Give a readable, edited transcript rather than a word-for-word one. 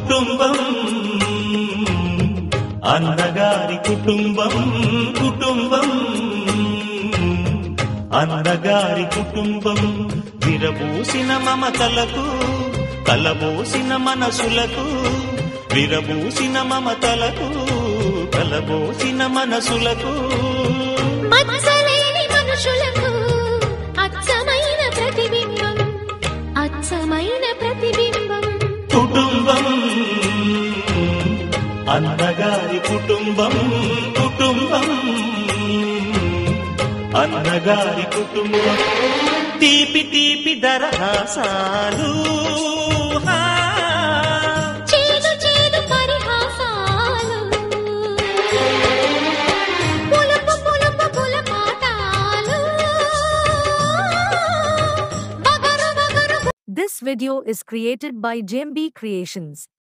కుటుంబం అన్నగారి కుటుంబం కుటుంబం అన్నగారి కుటుంబం విరబూసిన మమతలకు కలబోసిన మనసులకు విరబూసిన మమతలకు కలబోసిన మనసులకు మచ్చలేని మనుషులకు అచ్చమైన ప్రతిబింబం అచ్చమైన ప్రతిబింబం కుటుంబం అన్నగారి కుటుంబం కుటుంబం అన్నగారి కుటుంబం తీపి తీపి దరహాసాలు చేదు చేదు పరిహాసాలు పులుపు పులుపు పులపాటాలు Bagru Bagru. This video is created by JMB Creations.